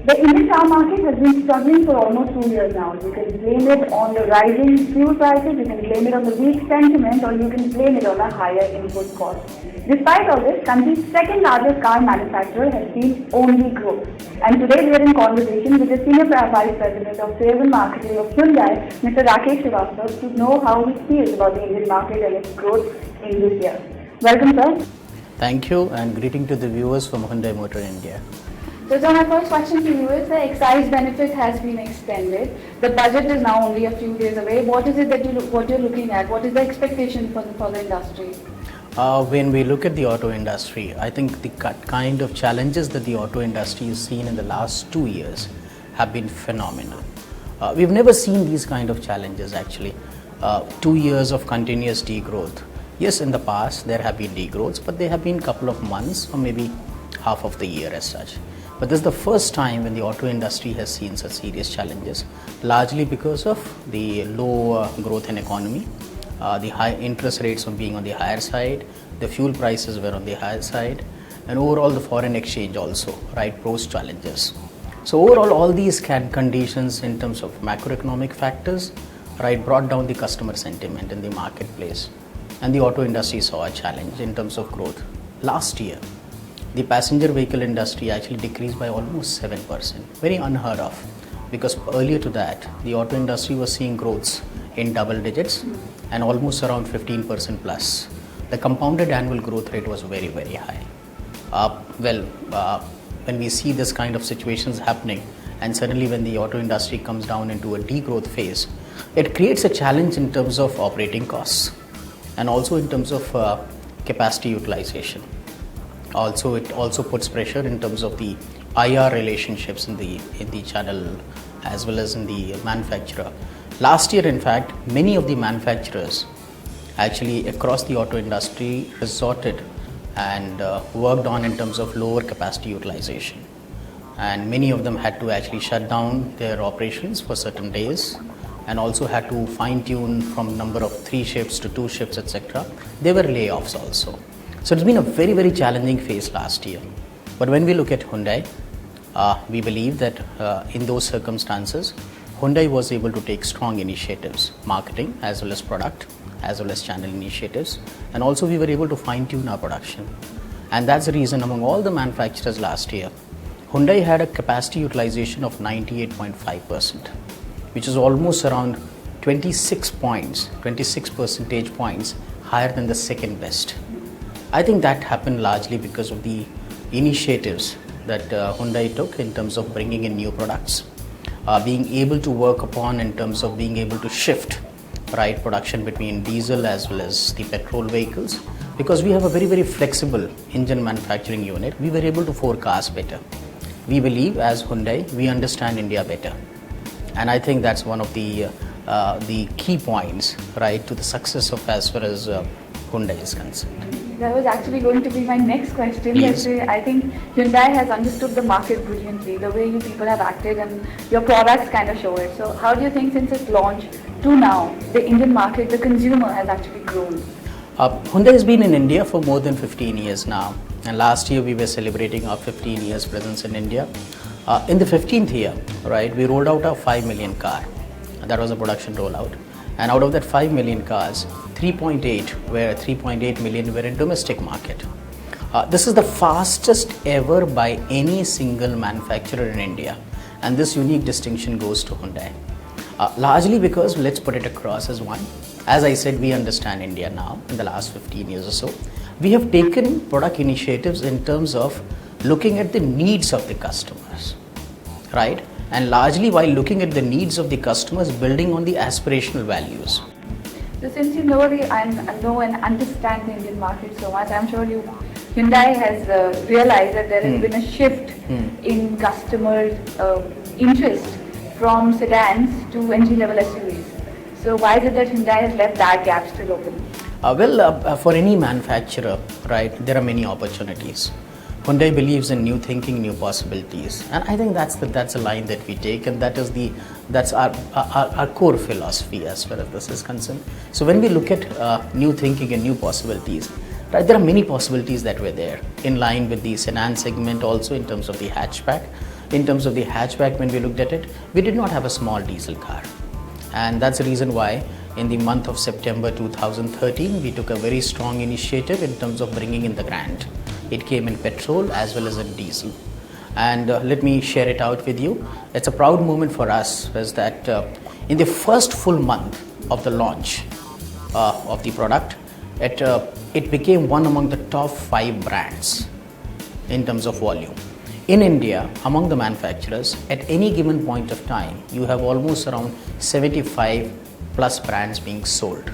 The Indian car market has been struggling for almost 2 years now. You can blame it on the rising fuel prices, you can blame it on the weak sentiment, or you can blame it on a higher input cost. Despite all this, country's second largest car manufacturer has seen only growth. And today we are in conversation with the Senior Vice President of Sales and Marketing of Hyundai, Mr. Rakesh Srivastava, to know how he feels about the Indian market and its growth in this year. Welcome, sir. Thank you and greeting to the viewers from Hyundai Motor India. So my first question to you is the excise benefit has been extended. The budget is now only a few days away. What is it that you're looking at? What is the expectation for the industry? When we look at the auto industry, I think the kind of challenges that the auto industry has seen in the last 2 years have been phenomenal. We've never seen these kind of challenges actually. 2 years of continuous degrowth. Yes, in the past there have been degrowths, but they have been couple of months or maybe half of the year as such. But this is the first time when the auto industry has seen such serious challenges, largely because of the low growth in economy, the high interest rates being on the higher side, the fuel prices were on the higher side, and overall the foreign exchange also, right, posed challenges. So overall all these conditions in terms of macroeconomic factors, right, brought down the customer sentiment in the marketplace, and the auto industry saw a challenge in terms of growth. Last year, the passenger vehicle industry actually decreased by almost 7%, very unheard of, because earlier to that, the auto industry was seeing growths in double digits and almost around 15% plus. The compounded annual growth rate was very, very high. When we see this kind of situations happening, and suddenly when the auto industry comes down into a degrowth phase, it creates a challenge in terms of operating costs and also in terms of capacity utilization. Also, it also puts pressure in terms of the IR relationships in the channel as well as in the manufacturer. Last year, in fact, many of the manufacturers actually across the auto industry resorted and worked on in terms of lower capacity utilization. And many of them had to actually shut down their operations for certain days and also had to fine tune from number of 3 shifts to 2 shifts, etc. There were layoffs also. So it's been a very, very challenging phase last year. But when we look at Hyundai, we believe that in those circumstances, Hyundai was able to take strong initiatives, marketing as well as product, as well as channel initiatives. And also we were able to fine tune our production. And that's the reason among all the manufacturers last year, Hyundai had a capacity utilization of 98.5%, which is almost around 26 percentage points higher than the second best. I think that happened largely because of the initiatives that Hyundai took in terms of bringing in new products, being able to work upon in terms of being able to shift right production between diesel as well as the petrol vehicles. Because we have a very, very flexible engine manufacturing unit, we were able to forecast better. We believe as Hyundai, we understand India better. And I think that's one of the key points, right, to the success of as far as Hyundai is concerned. That was actually going to be my next question. Yes. I think Hyundai has understood the market brilliantly, the way you people have acted, and your products kind of show it. So how do you think since its launch to now, the Indian market, the consumer has actually grown? Hyundai has been in India for more than 15 years now. And last year we were celebrating our 15 years presence in India. In the 15th year, right, we rolled out our 5 million car. That was a production rollout. And out of that 5 million cars, 3.8 million were in domestic market. This is the fastest ever by any single manufacturer in India. And this unique distinction goes to Hyundai. Largely because, let's put it across as one, as I said, we understand India now in the last 15 years or so. We have taken product initiatives in terms of looking at the needs of the customers, right? And largely while looking at the needs of the customers, building on the aspirational values. So since you know and understand the Indian market so much, I'm sure Hyundai has realized that there has been a shift in customer interest from sedans to entry-level SUVs. So why is it that Hyundai has left that gap still open? For any manufacturer, right, there are many opportunities. Hyundai believes in new thinking, new possibilities, and I think that's a line that we take, and that's our core philosophy as far as this is concerned. So when we look at new thinking and new possibilities, right, there are many possibilities that were there in line with the sedan segment, also in terms of the hatchback. in terms of the hatchback, when we looked at it, we did not have a small diesel car. And that's the reason why in the month of September 2013, we took a very strong initiative in terms of bringing in the Grand. It came in petrol as well as in diesel. And let me share it out with you. It's a proud moment for us, was that in the first full month of the launch of the product, it became one among the top 5 brands in terms of volume. In India, among the manufacturers, at any given point of time, you have almost around 75 plus brands being sold.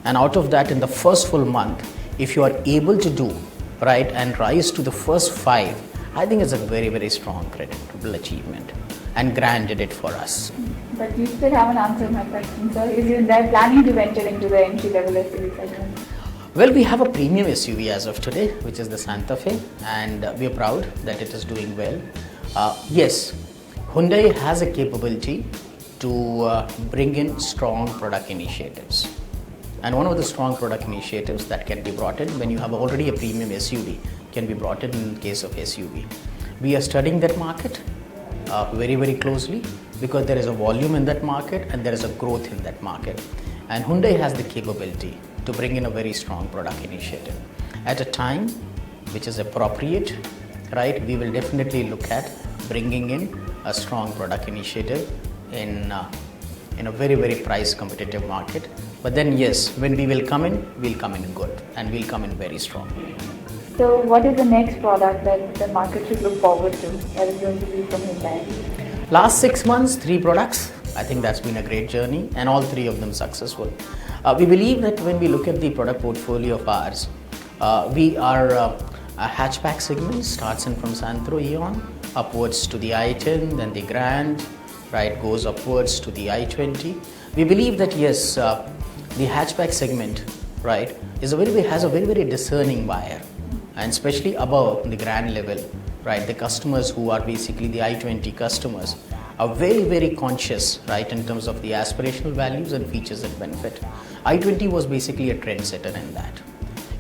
And out of that, in the first full month, if you are able to do, right, and rise to the first 5, I think it's a very, very strong, creditable achievement. And Grand did it for us. But you still haven't answered my question, sir. Is Hyundai planning to venture into the entry-level SUV segment? Well, we have a premium SUV as of today, which is the Santa Fe, and we are proud that it is doing well. Yes, Hyundai has a capability to bring in strong product initiatives. And one of the strong product initiatives that can be brought in when you have already a premium SUV can be brought in case of SUV. We are studying that market very, very closely, because there is a volume in that market and there is a growth in that market. And Hyundai has the capability to bring in a very strong product initiative. At a time which is appropriate, right, we will definitely look at bringing in a strong product initiative in a very, very price competitive market. But then yes, when we will come in, we'll come in good and we'll come in very strong. So what is the next product that the market should look forward to that is going to be from Hyundai? Last 6 months, 3 products. I think that's been a great journey and all 3 of them successful. We believe that when we look at the product portfolio of ours, we are a hatchback segment, starts in from Santro Eon, upwards to the i10, then the Grand, right, goes upwards to the i20. We believe that yes, the hatchback segment, right, has a very, very discerning buyer, and especially above the Grand level, right, the customers who are basically the i20 customers are very, very conscious, right, in terms of the aspirational values and features and benefit. i20 was basically a trendsetter in that.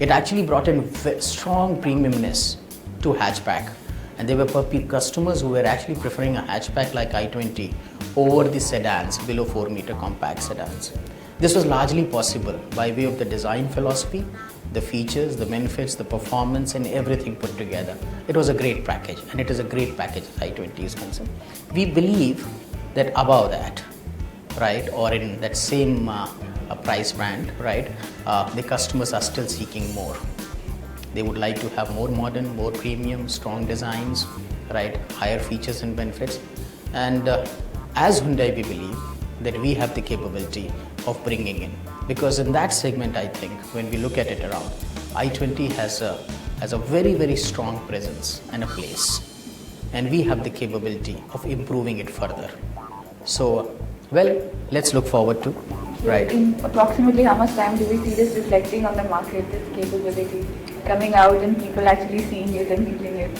It actually brought in strong premiumness to hatchback, and there were customers who were actually preferring a hatchback like i20 over the sedans, below 4 meter compact sedans. This was largely possible by way of the design philosophy, the features, the benefits, the performance, and everything put together. It was a great package, and it is a great package as i20 is concerned. We believe that above that, right, or in that same price band, right, the customers are still seeking more. They would like to have more modern, more premium, strong designs, right, higher features and benefits. And as Hyundai, we believe that we have the capability of bringing in, because in that segment, I think when we look at it around, i20 has a very, very strong presence and a place, and we have the capability of improving it further. So, well, let's look forward to, right. In approximately how much time do we see this reflecting on the market, this capability coming out and people actually seeing it and feeling it?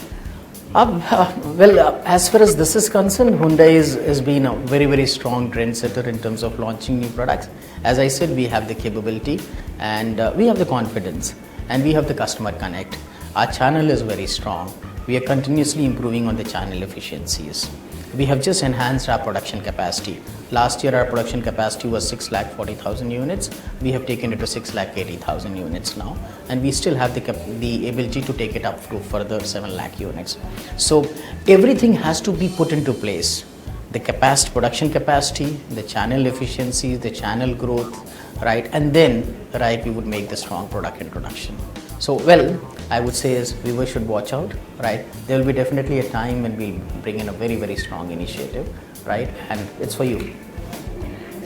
As far as this is concerned, Hyundai has been a very, very strong trendsetter in terms of launching new products. As I said, we have the capability and we have the confidence and we have the customer connect. Our channel is very strong. We are continuously improving on the channel efficiencies. We have just enhanced our production capacity. Last year, our production capacity was 640,000 units. We have taken it to 680,000 units now, and we still have the ability to take it up to further 7 lakh units. So everything has to be put into place. The production capacity, the channel efficiencies, the channel growth, right, and then, right, we would make the strong product introduction. So, well, I would say is viewers should watch out, right? There will be definitely a time when we'll bring in a very, very strong initiative, right? And it's for you.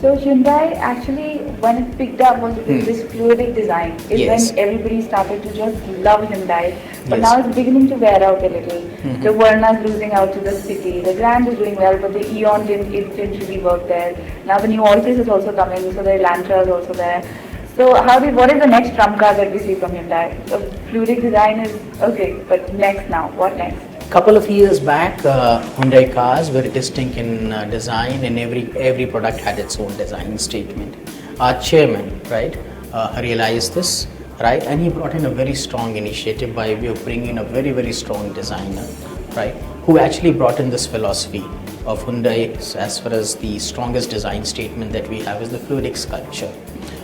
So Hyundai actually, when it picked up, was this fluidic design. Is Yes. when everybody started to just love Hyundai. But Yes. now it's beginning to wear out a little. The Verna's losing out to the City. The Grand is doing well, but the Eon didn't really work there. Now the new Altis is also coming, so the Elantra is also there. So what is the next trump card that we see from Hyundai? So fluidic design is okay, but next now, what next? Couple of years back, Hyundai cars were distinct in design, and every product had its own design statement. Our chairman, right, realized this, right, and he brought in a very strong initiative by way of bringing in a very, very strong designer, right, who actually brought in this philosophy of Hyundai as far as the strongest design statement that we have is the fluidic sculpture.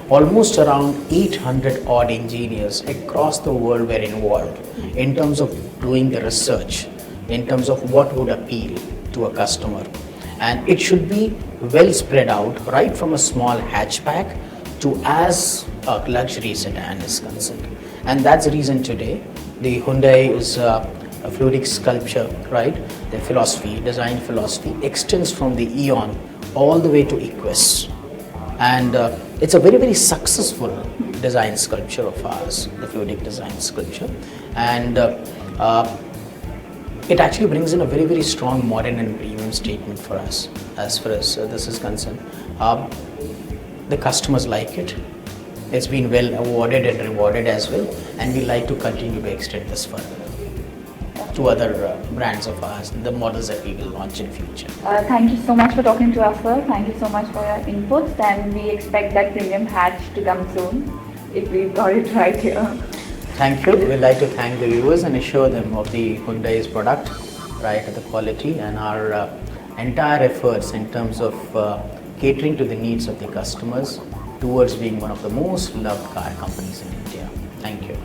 Almost around 800 odd engineers across the world were involved in terms of doing the research, in terms of what would appeal to a customer. And it should be well spread out, right from a small hatchback to as a luxury sedan is concerned. And that's the reason today the Hyundai is a fluidic sculpture, right? The philosophy, design philosophy extends from the Eon all the way to Equus. And it's a very, very successful design sculpture of ours, the fluidic design sculpture. And it actually brings in a very, very strong modern and premium statement for us as far as this is concerned. The customers like it. It's been well awarded and rewarded as well, and we like to continue to extend this further to other brands of ours, the models that we will launch in future. Thank you so much for talking to us, sir. Thank you so much for your inputs, and we expect that premium hatch to come soon if we got it right here. Thank you. We'd like to thank the viewers and assure them of the Hyundai's product, right, the quality, and our entire efforts in terms of catering to the needs of the customers towards being one of the most loved car companies in India. Thank you.